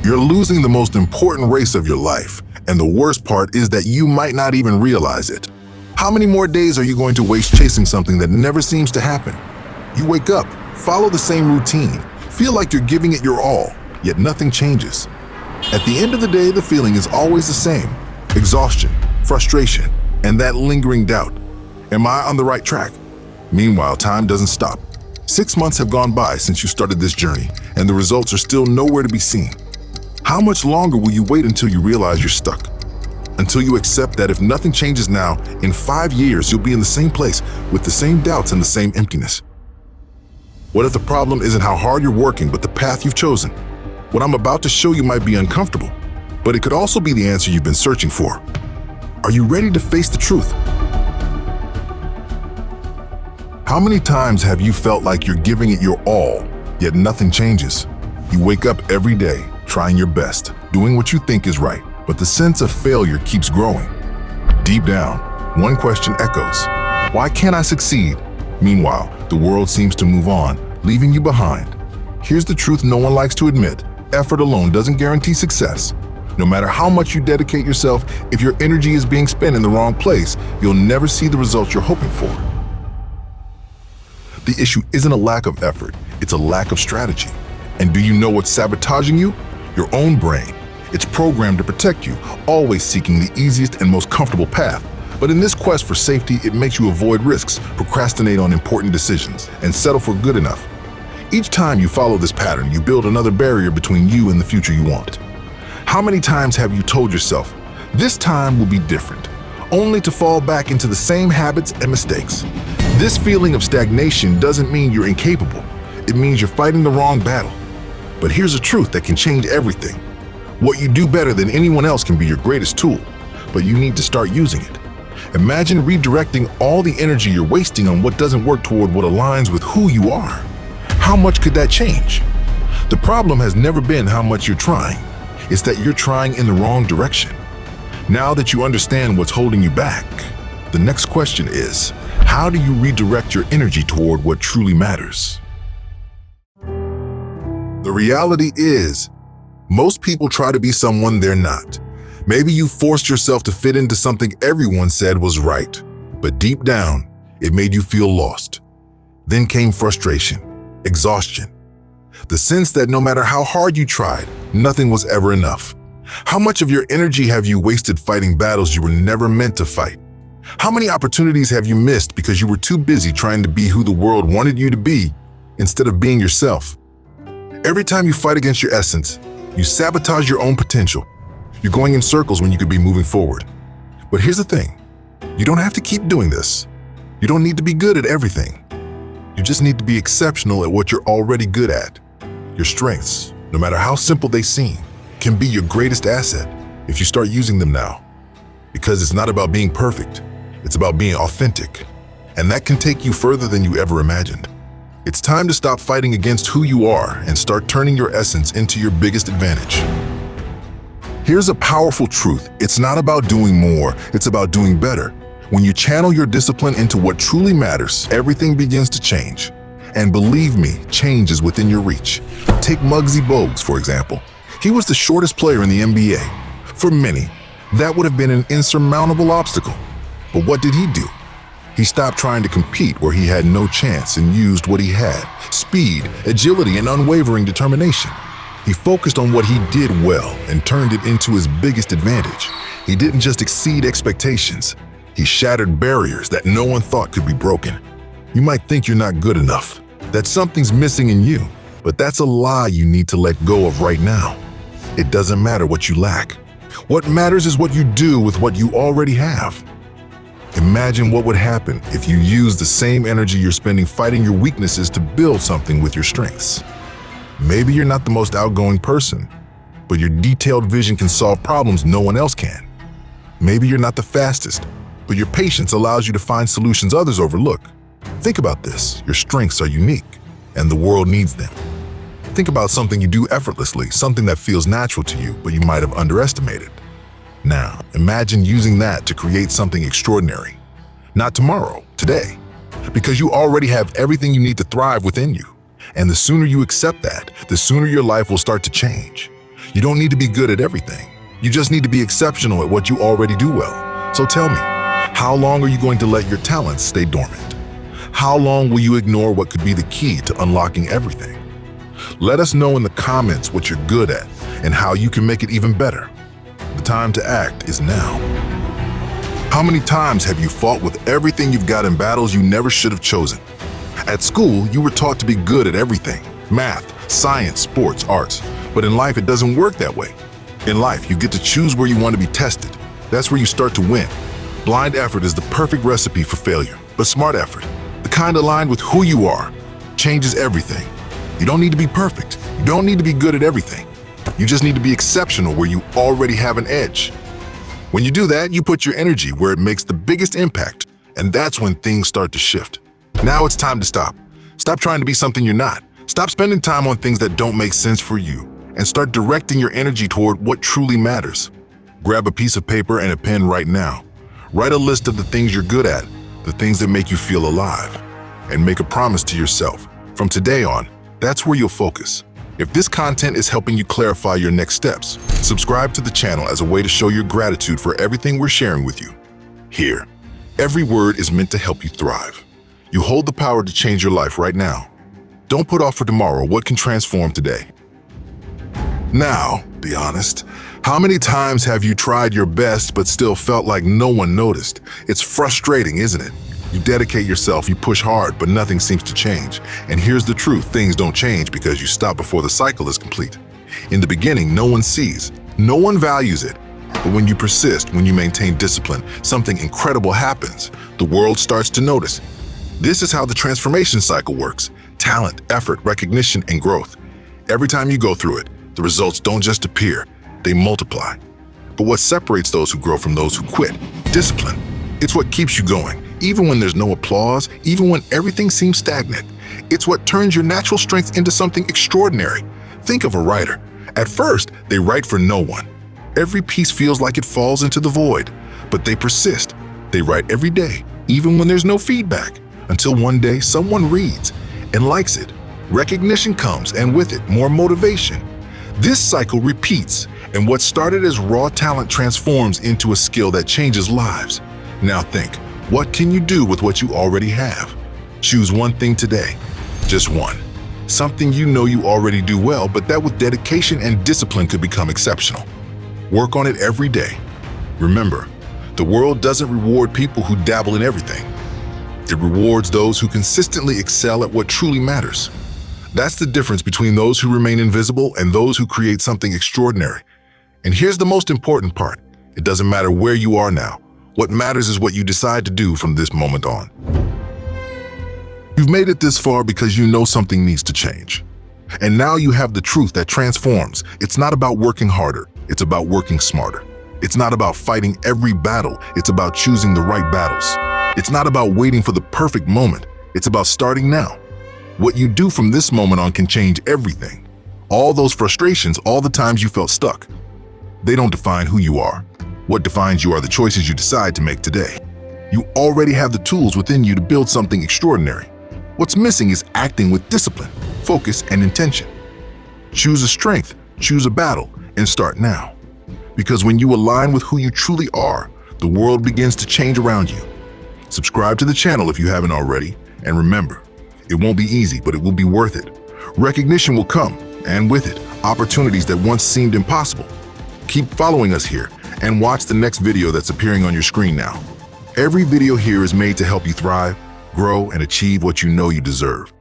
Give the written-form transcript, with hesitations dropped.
You're losing the most important race of your life, and the worst part is that you might not even realize it. How many more days are you going to waste chasing something that never seems to happen? You wake up, follow the same routine, feel like you're giving it your all, yet nothing changes. At the end of the day, the feeling is always the same: exhaustion, frustration, and that lingering doubt. Am I on the right track? Meanwhile, time doesn't stop. 6 months have gone by since you started this journey, and the results are still nowhere to be seen. How much longer will you wait until you realize you're stuck? Until you accept that if nothing changes now, in 5 years you'll be in the same place with the same doubts and the same emptiness? What if the problem isn't how hard you're working, but the path you've chosen? What I'm about to show you might be uncomfortable, but it could also be the answer you've been searching for. Are you ready to face the truth? How many times have you felt like you're giving it your all, yet nothing changes? You wake up every day, trying your best, doing what you think is right, but the sense of failure keeps growing. Deep down, one question echoes: why can't I succeed? Meanwhile, the world seems to move on, leaving you behind. Here's the truth no one likes to admit: effort alone doesn't guarantee success. No matter how much you dedicate yourself, if your energy is being spent in the wrong place, you'll never see the results you're hoping for. The issue isn't a lack of effort, it's a lack of strategy. And do you know what's sabotaging you? Your own brain. It's programmed to protect you, always seeking the easiest and most comfortable path. But in this quest for safety, it makes you avoid risks, procrastinate on important decisions, and settle for good enough. Each time you follow this pattern, you build another barrier between you and the future you want. How many times have you told yourself, this time will be different, only to fall back into the same habits and mistakes? This feeling of stagnation doesn't mean you're incapable. It means you're fighting the wrong battle. But here's a truth that can change everything. What you do better than anyone else can be your greatest tool, but you need to start using it. Imagine redirecting all the energy you're wasting on what doesn't work toward what aligns with who you are. How much could that change? The problem has never been how much you're trying. It's that you're trying in the wrong direction. Now that you understand what's holding you back, the next question is, how do you redirect your energy toward what truly matters? The reality is, most people try to be someone they're not. Maybe you forced yourself to fit into something everyone said was right, but deep down, it made you feel lost. Then came frustration, exhaustion, the sense that no matter how hard you tried, nothing was ever enough. How much of your energy have you wasted fighting battles you were never meant to fight? How many opportunities have you missed because you were too busy trying to be who the world wanted you to be instead of being yourself? Every time you fight against your essence, you sabotage your own potential. You're going in circles when you could be moving forward. But here's the thing, you don't have to keep doing this. You don't need to be good at everything. You just need to be exceptional at what you're already good at. Your strengths, no matter how simple they seem, can be your greatest asset if you start using them now. Because it's not about being perfect, it's about being authentic. And that can take you further than you ever imagined. It's time to stop fighting against who you are and start turning your essence into your biggest advantage. Here's a powerful truth. It's not about doing more, it's about doing better. When you channel your discipline into what truly matters, everything begins to change. And believe me, change is within your reach. Take Muggsy Bogues, for example. He was the shortest player in the NBA. For many, that would have been an insurmountable obstacle. But what did he do? He stopped trying to compete where he had no chance and used what he had: speed, agility, and unwavering determination. He focused on what he did well and turned it into his biggest advantage. He didn't just exceed expectations, he shattered barriers that no one thought could be broken. You might think you're not good enough, that something's missing in you, but that's a lie you need to let go of right now. It doesn't matter what you lack. What matters is what you do with what you already have. Imagine what would happen if you used the same energy you're spending fighting your weaknesses to build something with your strengths. Maybe you're not the most outgoing person, but your detailed vision can solve problems no one else can. Maybe you're not the fastest, but your patience allows you to find solutions others overlook. Think about this, your strengths are unique, and the world needs them. Think about something you do effortlessly, something that feels natural to you, but you might have underestimated. Now, imagine using that to create something extraordinary. Not tomorrow, today. Because you already have everything you need to thrive within you. And the sooner you accept that, the sooner your life will start to change. You don't need to be good at everything. You just need to be exceptional at what you already do well. So tell me, how long are you going to let your talents stay dormant? How long will you ignore what could be the key to unlocking everything? Let us know in the comments what you're good at and how you can make it even better. The time to act is now. How many times have you fought with everything you've got in battles you never should have chosen? At school, you were taught to be good at everything: math, science, sports, arts. But in life, it doesn't work that way. In life, you get to choose where you want to be tested. That's where you start to win. Blind effort is the perfect recipe for failure, but smart effort, the kind aligned with who you are, changes everything. You don't need to be perfect. You don't need to be good at everything. You just need to be exceptional where you already have an edge. When you do that, you put your energy where it makes the biggest impact, and that's when things start to shift. Now it's time to stop. Stop trying to be something you're not. Stop spending time on things that don't make sense for you, and start directing your energy toward what truly matters. Grab a piece of paper and a pen right now. Write a list of the things you're good at, the things that make you feel alive, and make a promise to yourself. From today on, that's where you'll focus. If this content is helping you clarify your next steps, subscribe to the channel as a way to show your gratitude for everything we're sharing with you. Here, every word is meant to help you thrive. You hold the power to change your life right now. Don't put off for tomorrow what can transform today. Now, be honest. How many times have you tried your best but still felt like no one noticed? It's frustrating, isn't it? You dedicate yourself, you push hard, but nothing seems to change. And here's the truth: things don't change because you stop before the cycle is complete. In the beginning, no one sees, no one values it. But when you persist, when you maintain discipline, something incredible happens. The world starts to notice. This is how the transformation cycle works: talent, effort, recognition, and growth. Every time you go through it, the results don't just appear, they multiply. But what separates those who grow from those who quit? Discipline. It's what keeps you going, even when there's no applause, even when everything seems stagnant. It's what turns your natural strength into something extraordinary. Think of a writer. At first, they write for no one. Every piece feels like it falls into the void, but they persist. They write every day, even when there's no feedback, until one day someone reads and likes it. Recognition comes, and with it, more motivation. This cycle repeats, and what started as raw talent transforms into a skill that changes lives. Now think, what can you do with what you already have? Choose one thing today, just one. Something you know you already do well, but that with dedication and discipline could become exceptional. Work on it every day. Remember, the world doesn't reward people who dabble in everything. It rewards those who consistently excel at what truly matters. That's the difference between those who remain invisible and those who create something extraordinary. And here's the most important part: it doesn't matter where you are now. What matters is what you decide to do from this moment on. You've made it this far because you know something needs to change. And now you have the truth that transforms. It's not about working harder, it's about working smarter. It's not about fighting every battle, it's about choosing the right battles. It's not about waiting for the perfect moment, it's about starting now. What you do from this moment on can change everything. All those frustrations, all the times you felt stuck, they don't define who you are. What defines you are the choices you decide to make today. You already have the tools within you to build something extraordinary. What's missing is acting with discipline, focus, and intention. Choose a strength, choose a battle, and start now. Because when you align with who you truly are, the world begins to change around you. Subscribe to the channel if you haven't already, and remember, it won't be easy, but it will be worth it. Recognition will come, and with it, opportunities that once seemed impossible. Keep following us here, and watch the next video that's appearing on your screen now. Every video here is made to help you thrive, grow, and achieve what you know you deserve.